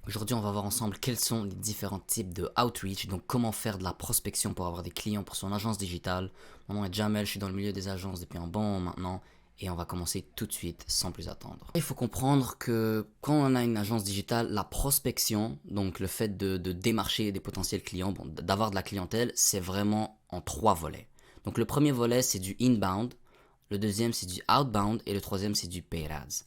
Aujourd'hui, on va voir ensemble quels sont les différents types de outreach, donc comment faire de la prospection pour avoir des clients pour son agence digitale. Mon nom est Jamel, je suis dans le milieu des agences depuis un bon moment maintenant et on va commencer tout de suite sans plus attendre. Il faut comprendre que quand on a une agence digitale, la prospection, donc le fait de démarcher des potentiels clients, bon, d'avoir de la clientèle, c'est vraiment en trois volets. Donc le premier volet, c'est du inbound, le deuxième, c'est du outbound et le troisième, c'est du paid ads.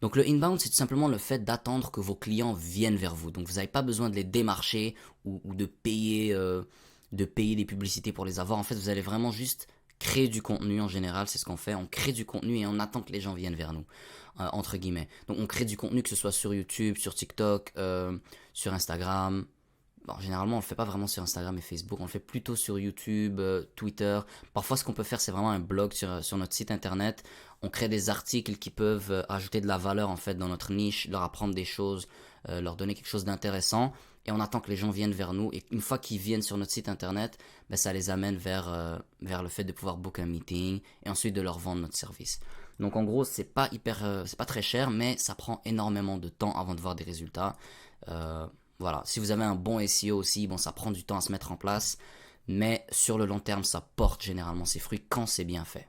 Donc le inbound, c'est tout simplement le fait d'attendre que vos clients viennent vers vous. Donc vous n'avez pas besoin de les démarcher ou de payer des publicités pour les avoir. En fait, vous allez vraiment juste créer du contenu en général, c'est ce qu'on fait. On crée du contenu et on attend que les gens viennent vers nous, entre guillemets. Donc on crée du contenu que ce soit sur YouTube, sur TikTok, sur Instagram. Bon, généralement, on le fait pas vraiment sur Instagram et Facebook, on le fait plutôt sur YouTube, Twitter. Parfois, ce qu'on peut faire, c'est vraiment un blog sur notre site internet. On crée des articles qui peuvent ajouter de la valeur en fait dans notre niche, leur apprendre des choses, leur donner quelque chose d'intéressant. Et on attend que les gens viennent vers nous. Et une fois qu'ils viennent sur notre site internet, ben, ça les amène vers le fait de pouvoir book un meeting et ensuite de leur vendre notre service. Donc en gros, c'est pas très cher, mais ça prend énormément de temps avant de voir des résultats. Euh, voilà, si vous avez un bon SEO aussi, bon, ça prend du temps à se mettre en place, mais sur le long terme, ça porte généralement ses fruits quand c'est bien fait.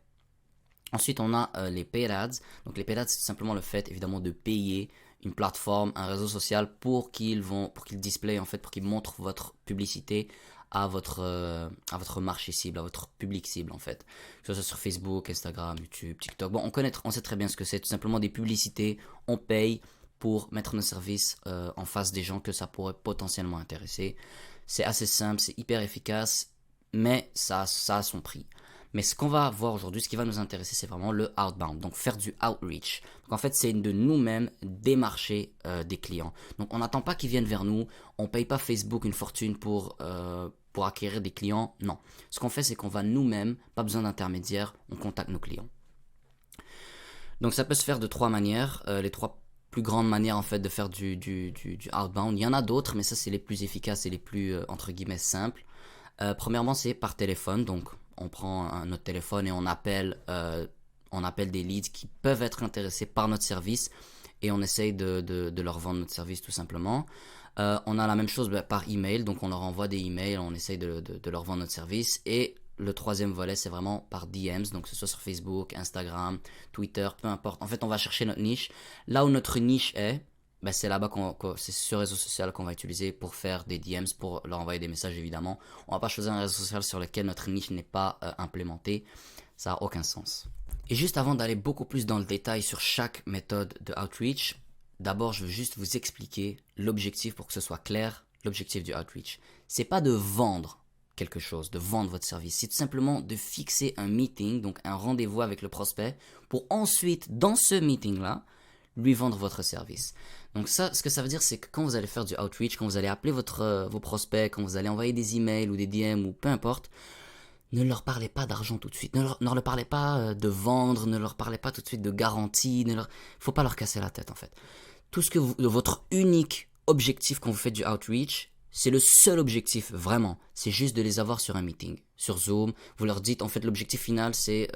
Ensuite, on a les paid ads. Donc les paid ads, c'est simplement le fait, évidemment, de payer une plateforme, un réseau social pour qu'ils display, en fait, pour qu'ils montrent votre publicité à votre marché cible, à votre public cible, en fait. Que ce soit sur Facebook, Instagram, YouTube, TikTok. Bon, on sait très bien ce que c'est. Tout simplement des publicités. On paye pour mettre nos services en face des gens que ça pourrait potentiellement intéresser. C'est assez simple, c'est hyper efficace, mais ça a son prix. Mais ce qu'on va voir aujourd'hui, ce qui va nous intéresser, c'est vraiment le outbound, donc faire du outreach. Donc en fait, c'est de nous-mêmes démarcher des clients. Donc on n'attend pas qu'ils viennent vers nous, on ne paye pas Facebook une fortune pour acquérir des clients, non. Ce qu'on fait, c'est qu'on va nous-mêmes, pas besoin d'intermédiaire, on contacte nos clients. Donc ça peut se faire de trois manières, les trois plus grandes manières en fait de faire du outbound. Il y en a d'autres, mais ça c'est les plus efficaces et les plus entre guillemets simples. Premièrement, c'est par téléphone, donc on prend notre téléphone et on appelle des leads qui peuvent être intéressés par notre service et on essaye de leur vendre notre service tout simplement. On a la même chose par email, donc on leur envoie des emails, on essaye de leur vendre notre service. Et le troisième volet, c'est vraiment par DMs, donc que ce soit sur Facebook, Instagram, Twitter, peu importe. En fait, on va chercher notre niche. Là où notre niche est, ben c'est là-bas c'est ce réseau social qu'on va utiliser pour faire des DMs, pour leur envoyer des messages évidemment. On va pas choisir un réseau social sur lequel notre niche n'est pas implémentée. Ça n'a aucun sens. Et juste avant d'aller beaucoup plus dans le détail sur chaque méthode de outreach, d'abord je veux juste vous expliquer l'objectif pour que ce soit clair, l'objectif du outreach. C'est pas de vendre quelque chose, de vendre votre service. C'est tout simplement de fixer un meeting, donc un rendez-vous avec le prospect, pour ensuite, dans ce meeting-là, lui vendre votre service. Donc ça, ce que ça veut dire, c'est que quand vous allez faire du outreach, quand vous allez appeler vos prospects, quand vous allez envoyer des emails ou des DM ou peu importe, ne leur parlez pas d'argent tout de suite. Ne leur parlez pas de vendre, ne leur parlez pas tout de suite de garantie. Faut pas leur casser la tête en fait. Votre unique objectif quand vous faites du outreach, c'est le seul objectif vraiment. C'est juste de les avoir sur un meeting, sur Zoom. Vous leur dites, en fait, l'objectif final, c'est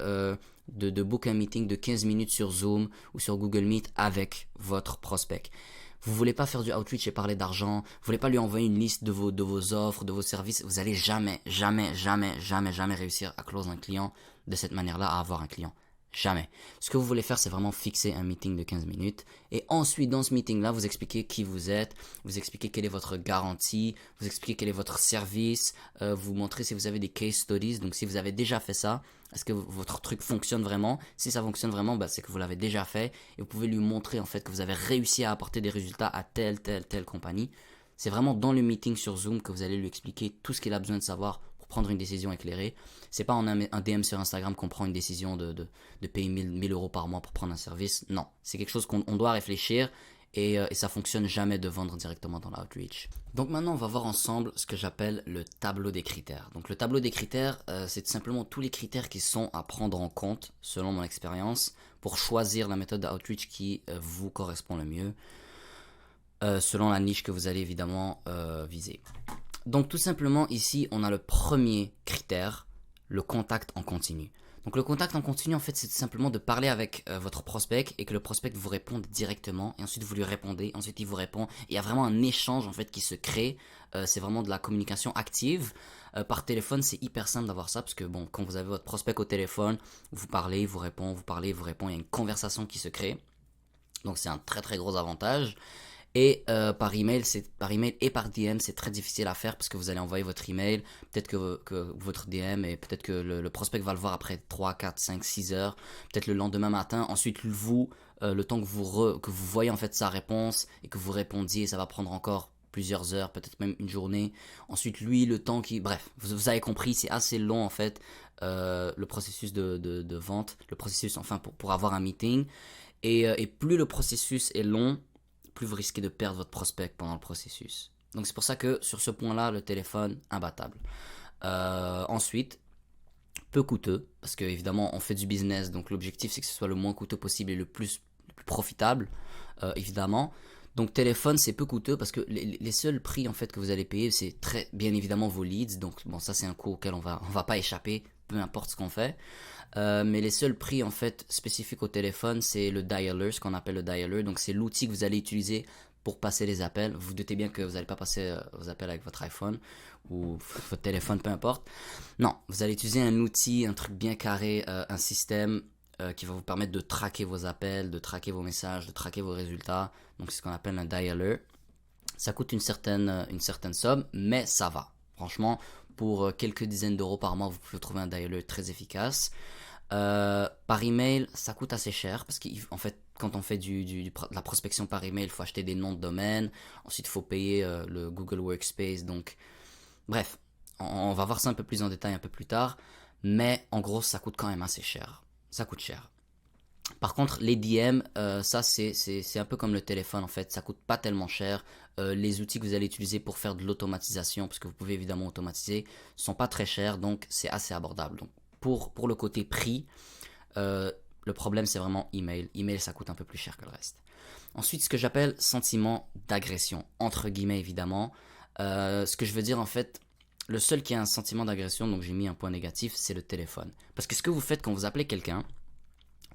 de book un meeting de 15 minutes sur Zoom ou sur Google Meet avec votre prospect. Vous voulez pas faire du outreach et parler d'argent, vous voulez pas lui envoyer une liste de vos offres, de vos services, vous allez jamais réussir à close un client de cette manière-là, à avoir un client. Jamais. Ce que vous voulez faire, c'est vraiment fixer un meeting de 15 minutes. Et ensuite, dans ce meeting-là, vous expliquez qui vous êtes, vous expliquez quelle est votre garantie, vous expliquez quel est votre service, vous montrez si vous avez des case studies. Donc, si vous avez déjà fait ça, est-ce que votre truc fonctionne vraiment? Si ça fonctionne vraiment, bah, c'est que vous l'avez déjà fait. Et vous pouvez lui montrer, en fait, que vous avez réussi à apporter des résultats à telle compagnie. C'est vraiment dans le meeting sur Zoom que vous allez lui expliquer tout ce qu'il a besoin de savoir pour prendre une décision éclairée. C'est pas en un DM sur Instagram qu'on prend une décision de payer 1000 euros par mois pour prendre un service. Non, c'est quelque chose qu'on doit réfléchir et ça fonctionne jamais de vendre directement dans l'outreach. Donc maintenant, on va voir ensemble ce que j'appelle le tableau des critères. Donc le tableau des critères, c'est tout simplement tous les critères qui sont à prendre en compte, selon mon expérience, pour choisir la méthode d'outreach qui vous correspond le mieux, selon la niche que vous allez évidemment viser. Donc tout simplement ici, on a le premier critère, le contact en continu. Donc le contact en continu, en fait, c'est simplement de parler avec votre prospect et que le prospect vous réponde directement. Et ensuite, vous lui répondez. Ensuite, il vous répond. Il y a vraiment un échange, en fait, qui se crée. C'est vraiment de la communication active. Par téléphone, c'est hyper simple d'avoir ça parce que, bon, quand vous avez votre prospect au téléphone, vous parlez, il vous répond, vous parlez, il vous répond. Il y a une conversation qui se crée. Donc c'est un très très gros avantage. Et par email et par DM, c'est très difficile à faire parce que vous allez envoyer votre email, peut-être que votre DM et peut-être que le prospect va le voir après 3 4 5 6 heures, peut-être le lendemain matin. Ensuite, vous, le temps que vous voyez en fait sa réponse et que vous répondiez, ça va prendre encore plusieurs heures, peut-être même une journée. Ensuite, lui, le temps qui... Bref, vous avez compris, c'est assez long en fait, le processus de vente, le processus enfin pour avoir un meeting. Et plus le processus est long, plus vous risquez de perdre votre prospect pendant le processus. Donc c'est pour ça que sur ce point-là, le téléphone, imbattable. Ensuite, peu coûteux, parce que évidemment on fait du business, donc l'objectif c'est que ce soit le moins coûteux possible et le plus profitable, évidemment. Donc téléphone c'est peu coûteux parce que les seuls prix en fait que vous allez payer c'est très bien évidemment vos leads, donc bon ça c'est un coût auquel on va pas échapper, peu importe ce qu'on fait. Mais les seuls prix en fait spécifiques au téléphone, c'est le dialer, ce qu'on appelle le dialer. Donc c'est l'outil que vous allez utiliser pour passer les appels. Vous vous doutez bien que vous n'allez pas passer vos appels avec votre iPhone ou votre téléphone, peu importe. Non, vous allez utiliser un outil, un truc bien carré, un système qui va vous permettre de traquer vos appels, de traquer vos messages, de traquer vos résultats. Donc c'est ce qu'on appelle un dialer. Ça coûte une certaine somme, mais ça va. Franchement, pour quelques dizaines d'euros par mois, vous pouvez trouver un dialer très efficace. Par email, ça coûte assez cher parce qu'en fait, quand on fait de la prospection par email, il faut acheter des noms de domaine. Ensuite, il faut payer le Google Workspace. Donc, bref, on va voir ça un peu plus en détail un peu plus tard. Mais en gros, ça coûte quand même assez cher. Ça coûte cher. Par contre, les DM, ça c'est un peu comme le téléphone en fait, ça coûte pas tellement cher. Les outils que vous allez utiliser pour faire de l'automatisation, parce que vous pouvez évidemment automatiser, sont pas très chers, donc c'est assez abordable. Donc pour le côté prix, le problème c'est vraiment email. Email ça coûte un peu plus cher que le reste. Ensuite, ce que j'appelle sentiment d'agression, entre guillemets évidemment. Ce que je veux dire en fait, le seul qui a un sentiment d'agression, donc j'ai mis un point négatif, c'est le téléphone. Parce que ce que vous faites quand vous appelez quelqu'un,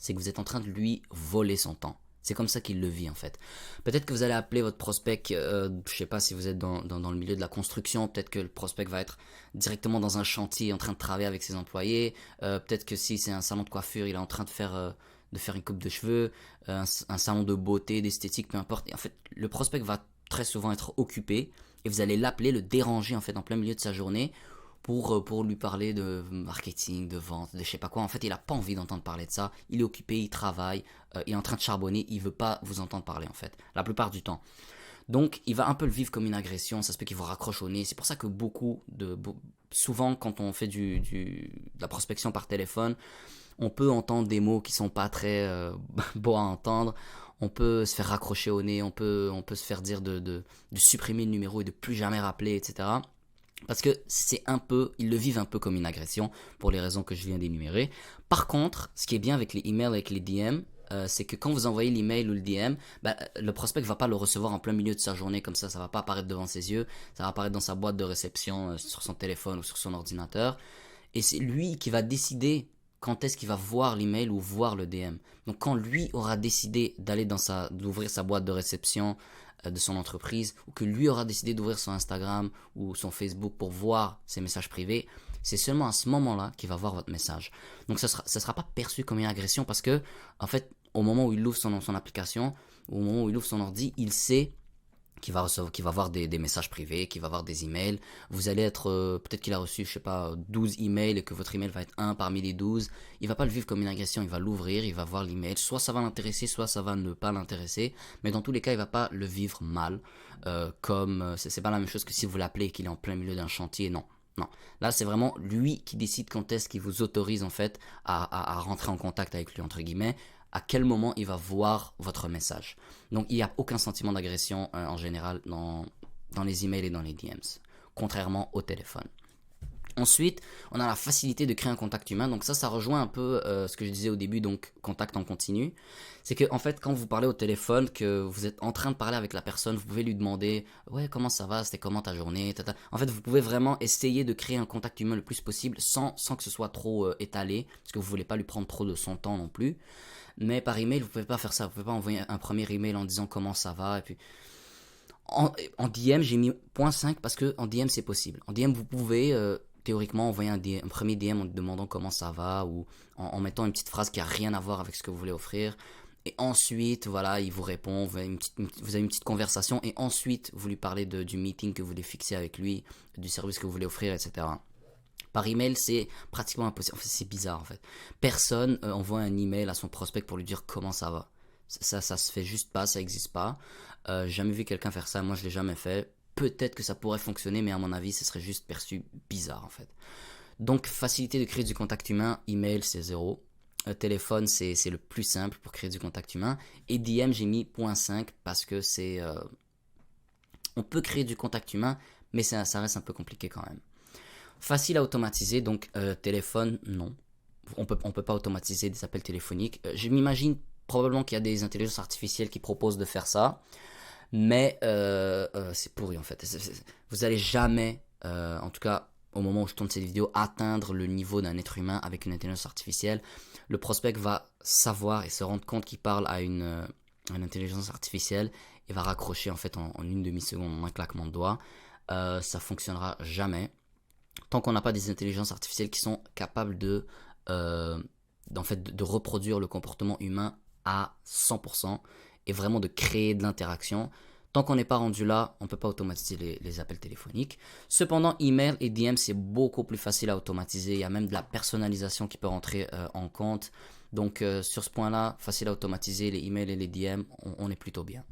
c'est que vous êtes en train de lui voler son temps. C'est comme ça qu'il le vit en fait. Peut-être que vous allez appeler votre prospect, je sais pas si vous êtes dans le milieu de la construction, peut-être que le prospect va être directement dans un chantier en train de travailler avec ses employés, peut-être que si c'est un salon de coiffure, il est en train de faire une coupe de cheveux, un salon de beauté, d'esthétique, peu importe. Et en fait, le prospect va très souvent être occupé et vous allez l'appeler, le déranger en fait en plein milieu de sa journée pour lui parler de marketing, de vente, de je sais pas quoi. En fait, il a pas envie d'entendre parler de ça. Il est occupé, il travaille, il est en train de charbonner, il veut pas vous entendre parler en fait, la plupart du temps. Donc, il va un peu le vivre comme une agression, ça se peut qu'il vous raccroche au nez. C'est pour ça que souvent, quand on fait de la prospection par téléphone, on peut entendre des mots qui sont pas très beaux à entendre. On peut se faire raccrocher au nez, on peut se faire dire de supprimer le numéro et de plus jamais rappeler, etc. Parce que ils le vivent un peu comme une agression pour les raisons que je viens d'énumérer. Par contre, ce qui est bien avec les emails, avec les DM, c'est que quand vous envoyez l'email ou le DM, le prospect ne va pas le recevoir en plein milieu de sa journée comme ça va pas apparaître devant ses yeux, ça va apparaître dans sa boîte de réception sur son téléphone ou sur son ordinateur. Et c'est lui qui va décider quand est-ce qu'il va voir l'email ou voir le DM. Donc quand lui aura décidé d'ouvrir sa boîte de réception de son entreprise, ou que lui aura décidé d'ouvrir son Instagram ou son Facebook pour voir ses messages privés, c'est seulement à ce moment-là qu'il va voir votre message. Donc ça sera pas perçu comme une agression parce que, en fait, au moment où il ouvre son application, au moment où il ouvre son ordi, il sait qu'il va voir des messages privés, qu'il va voir des emails. Vous allez être, peut-être qu'il a reçu, je sais pas, 12 emails et que votre email va être un parmi les 12. Il va pas le vivre comme une agression, il va l'ouvrir, il va voir l'email. Soit ça va l'intéresser, soit ça va ne pas l'intéresser. Mais dans tous les cas, il va pas le vivre mal. C'est pas la même chose que si vous l'appelez et qu'il est en plein milieu d'un chantier, non. Non, là c'est vraiment lui qui décide quand est-ce qu'il vous autorise en fait à rentrer en contact avec lui entre guillemets, à quel moment il va voir votre message. Donc il n'y a aucun sentiment d'agression en général dans les emails et dans les DMs, contrairement au téléphone. Ensuite, on a la facilité de créer un contact humain. Donc ça rejoint un peu ce que je disais au début, donc contact en continu. C'est que en fait, quand vous parlez au téléphone, que vous êtes en train de parler avec la personne, vous pouvez lui demander ouais, comment ça va, c'était comment ta journée, tata. En fait, vous pouvez vraiment essayer de créer un contact humain le plus possible sans que ce soit trop étalé, parce que vous voulez pas lui prendre trop de son temps non plus. Mais par email, vous pouvez pas faire ça. Vous pouvez pas envoyer un premier email en disant comment ça va et puis en DM, j'ai mis .5 parce que en DM c'est possible. En DM, vous pouvez théoriquement envoyer un premier DM en demandant comment ça va ou en mettant une petite phrase qui a rien à voir avec ce que vous voulez offrir. Et ensuite, voilà, il vous répond, vous avez une petite conversation et ensuite vous lui parlez du meeting que vous voulez fixer avec lui, du service que vous voulez offrir, etc. Par email, c'est pratiquement impossible. En fait, c'est bizarre en fait. Personne envoie un email à son prospect pour lui dire comment ça va. Ça se fait juste pas, ça existe pas. J'ai jamais vu quelqu'un faire ça, moi je l'ai jamais fait. Peut-être que ça pourrait fonctionner, mais à mon avis, ce serait juste perçu bizarre en fait. Donc, facilité de créer du contact humain, email c'est 0. Téléphone c'est le plus simple pour créer du contact humain. Et DM, j'ai mis .5 parce que c'est. On peut créer du contact humain, mais ça reste un peu compliqué quand même. Facile à automatiser, donc téléphone, non. On peut pas automatiser des appels téléphoniques. Je m'imagine probablement qu'il y a des intelligences artificielles qui proposent de faire ça, mais c'est pourri en fait. Vous allez jamais, en tout cas au moment où je tourne cette vidéo, atteindre le niveau d'un être humain avec une intelligence artificielle. Le prospect va savoir et se rendre compte qu'il parle à une intelligence artificielle et va raccrocher en fait en une demi-seconde, en un claquement de doigts. Ça fonctionnera jamais tant qu'on n'a pas des intelligences artificielles qui sont capables en fait, de reproduire le comportement humain à 100% et vraiment de créer de l'interaction. Tant qu'on n'est pas rendu là, on ne peut pas automatiser les appels téléphoniques. Cependant, email et DM, c'est beaucoup plus facile à automatiser. Il y a même de la personnalisation qui peut rentrer en compte. Donc, sur ce point-là, facile à automatiser. Les emails et les DM, on est plutôt bien.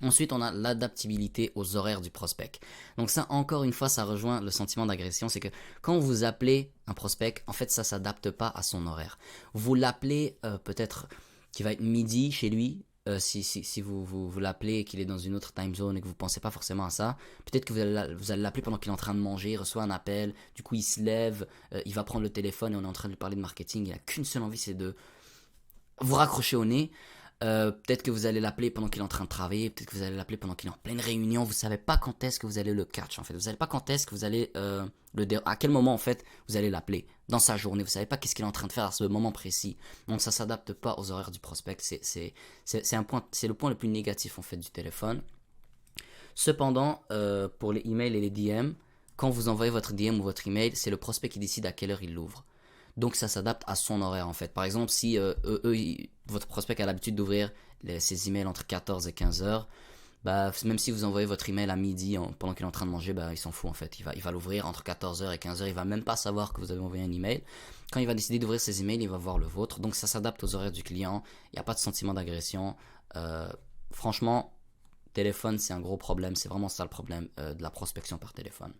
Ensuite, on a l'adaptabilité aux horaires du prospect. Donc ça, encore une fois, ça rejoint le sentiment d'agression. C'est que quand vous appelez un prospect, en fait, ça ne s'adapte pas à son horaire. Vous l'appelez peut-être qu'il va être midi chez lui. Si vous l'appelez et qu'il est dans une autre time zone et que vous ne pensez pas forcément à ça, peut-être que vous allez l'appeler pendant qu'il est en train de manger, il reçoit un appel, du coup il se lève, il va prendre le téléphone et on est en train de lui parler de marketing. Il n'a qu'une seule envie, c'est de vous raccrocher au nez. Peut-être que vous allez l'appeler pendant qu'il est en train de travailler, peut-être que vous allez l'appeler pendant qu'il est en pleine réunion, vous savez pas quand est-ce que vous allez le catch en fait, vous savez pas quand est-ce que vous allez à quel moment en fait vous allez l'appeler dans sa journée, vous savez pas qu'est-ce qu'il est en train de faire à ce moment précis, donc ça s'adapte pas aux horaires du prospect, c'est le point le plus négatif en fait du téléphone. Cependant, pour les emails et les DM, quand vous envoyez votre DM ou votre email, c'est le prospect qui décide à quelle heure il l'ouvre. Donc ça s'adapte à son horaire en fait. Par exemple, si votre prospect a l'habitude d'ouvrir ses emails entre 14 et 15 heures, bah, même si vous envoyez votre email à midi pendant qu'il est en train de manger, bah, il s'en fout en fait. Il va l'ouvrir entre 14 heures et 15 heures. Il va même pas savoir que vous avez envoyé un email. Quand il va décider d'ouvrir ses emails, il va voir le vôtre. Donc ça s'adapte aux horaires du client. Il n'y a pas de sentiment d'agression. Franchement, téléphone, c'est un gros problème. C'est vraiment ça le problème de la prospection par téléphone.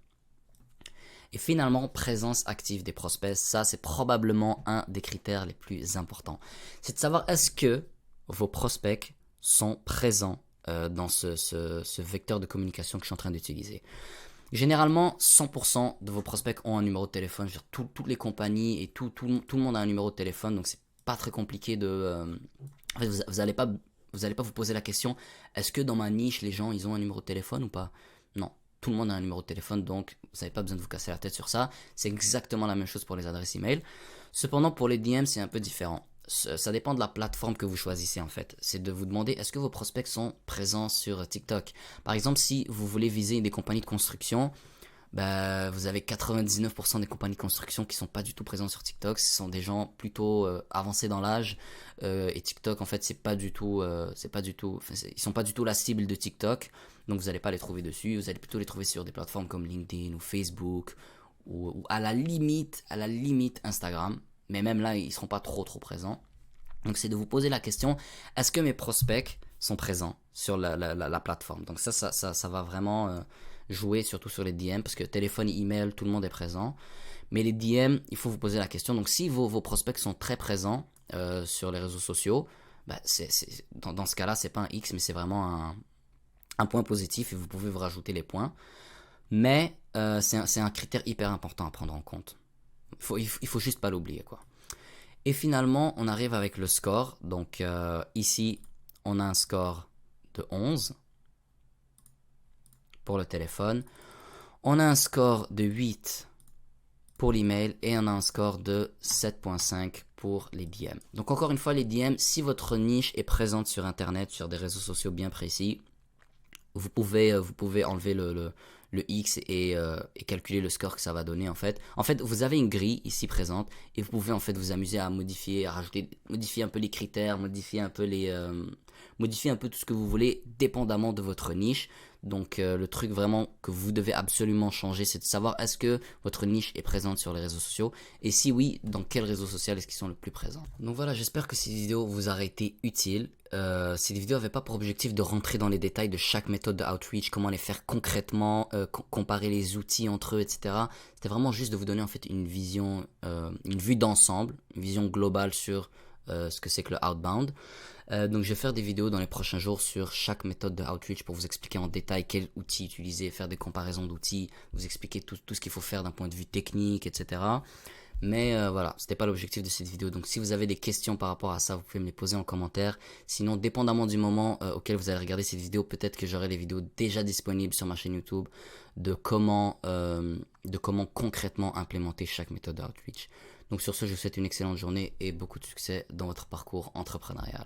Et finalement, présence active des prospects, ça c'est probablement un des critères les plus importants. C'est de savoir est-ce que vos prospects sont présents dans ce vecteur de communication que je suis en train d'utiliser. Généralement, 100% de vos prospects ont un numéro de téléphone. Je veux dire, toutes les compagnies et tout le monde a un numéro de téléphone, donc c'est pas très compliqué de... En fait, vous n'allez pas vous poser la question, est-ce que dans ma niche, les gens, ils ont un numéro de téléphone ou pas? Non. Tout le monde a un numéro de téléphone, donc vous n'avez pas besoin de vous casser la tête sur ça. C'est exactement la même chose pour les adresses email. Cependant, pour les DM, c'est un peu différent. Ça dépend de la plateforme que vous choisissez en fait. C'est de vous demander est-ce que vos prospects sont présents sur TikTok. Par exemple, si vous voulez viser des compagnies de construction, bah, vous avez 99% des compagnies de construction qui sont pas du tout présentes sur TikTok. Ce sont des gens plutôt avancés dans l'âge et TikTok en fait ils sont pas du tout la cible de TikTok. Donc vous n'allez pas les trouver dessus. Vous allez plutôt les trouver sur des plateformes comme LinkedIn ou Facebook ou à la limite Instagram. Mais même là ils seront pas trop présents. Donc c'est de vous poser la question est-ce que mes prospects sont présents sur la plateforme. Donc ça va vraiment jouer surtout sur les DM parce que téléphone, email, tout le monde est présent. Mais les DM, il faut vous poser la question. Donc si vos prospects sont très présents sur les réseaux sociaux, bah, dans ce cas-là, c'est pas un X, mais c'est vraiment un point positif et vous pouvez vous rajouter les points. Mais c'est un critère hyper important à prendre en compte. Il faut juste pas l'oublier, quoi. Et finalement, on arrive avec le score. Donc ici, on a un score de 11 pour le téléphone. On a un score de 8 pour l'email et on a un score de 7.5 pour les DM. Donc encore une fois, les DM, si votre niche est présente sur Internet, sur des réseaux sociaux bien précis, vous pouvez enlever le X et calculer le score que ça va donner en fait. En fait, vous avez une grille ici présente et vous pouvez en fait vous amuser à modifier, à rajouter, modifier un peu les critères, modifier un peu tout ce que vous voulez, dépendamment de votre niche. Donc le truc vraiment que vous devez absolument changer, c'est de savoir est-ce que votre niche est présente sur les réseaux sociaux et si oui, dans quel réseau social est-ce qu'ils sont le plus présents. Donc voilà, j'espère que cette vidéo vous aura été utile. Cette vidéo n'avait pas pour objectif de rentrer dans les détails de chaque méthode de outreach, comment les faire concrètement, comparer les outils entre eux, etc. C'était vraiment juste de vous donner en fait une vision, une vue d'ensemble, une vision globale sur ce que c'est que le outbound. Donc je vais faire des vidéos dans les prochains jours sur chaque méthode de outreach pour vous expliquer en détail quel outil utiliser, faire des comparaisons d'outils, vous expliquer tout ce qu'il faut faire d'un point de vue technique, etc. Mais voilà, c'était pas l'objectif de cette vidéo. Donc si vous avez des questions par rapport à ça, vous pouvez me les poser en commentaire. Sinon, dépendamment du moment auquel vous allez regarder cette vidéo, peut-être que j'aurai des vidéos déjà disponibles sur ma chaîne YouTube de comment concrètement implémenter chaque méthode d'outreach. Donc sur ce, je vous souhaite une excellente journée et beaucoup de succès dans votre parcours entrepreneurial.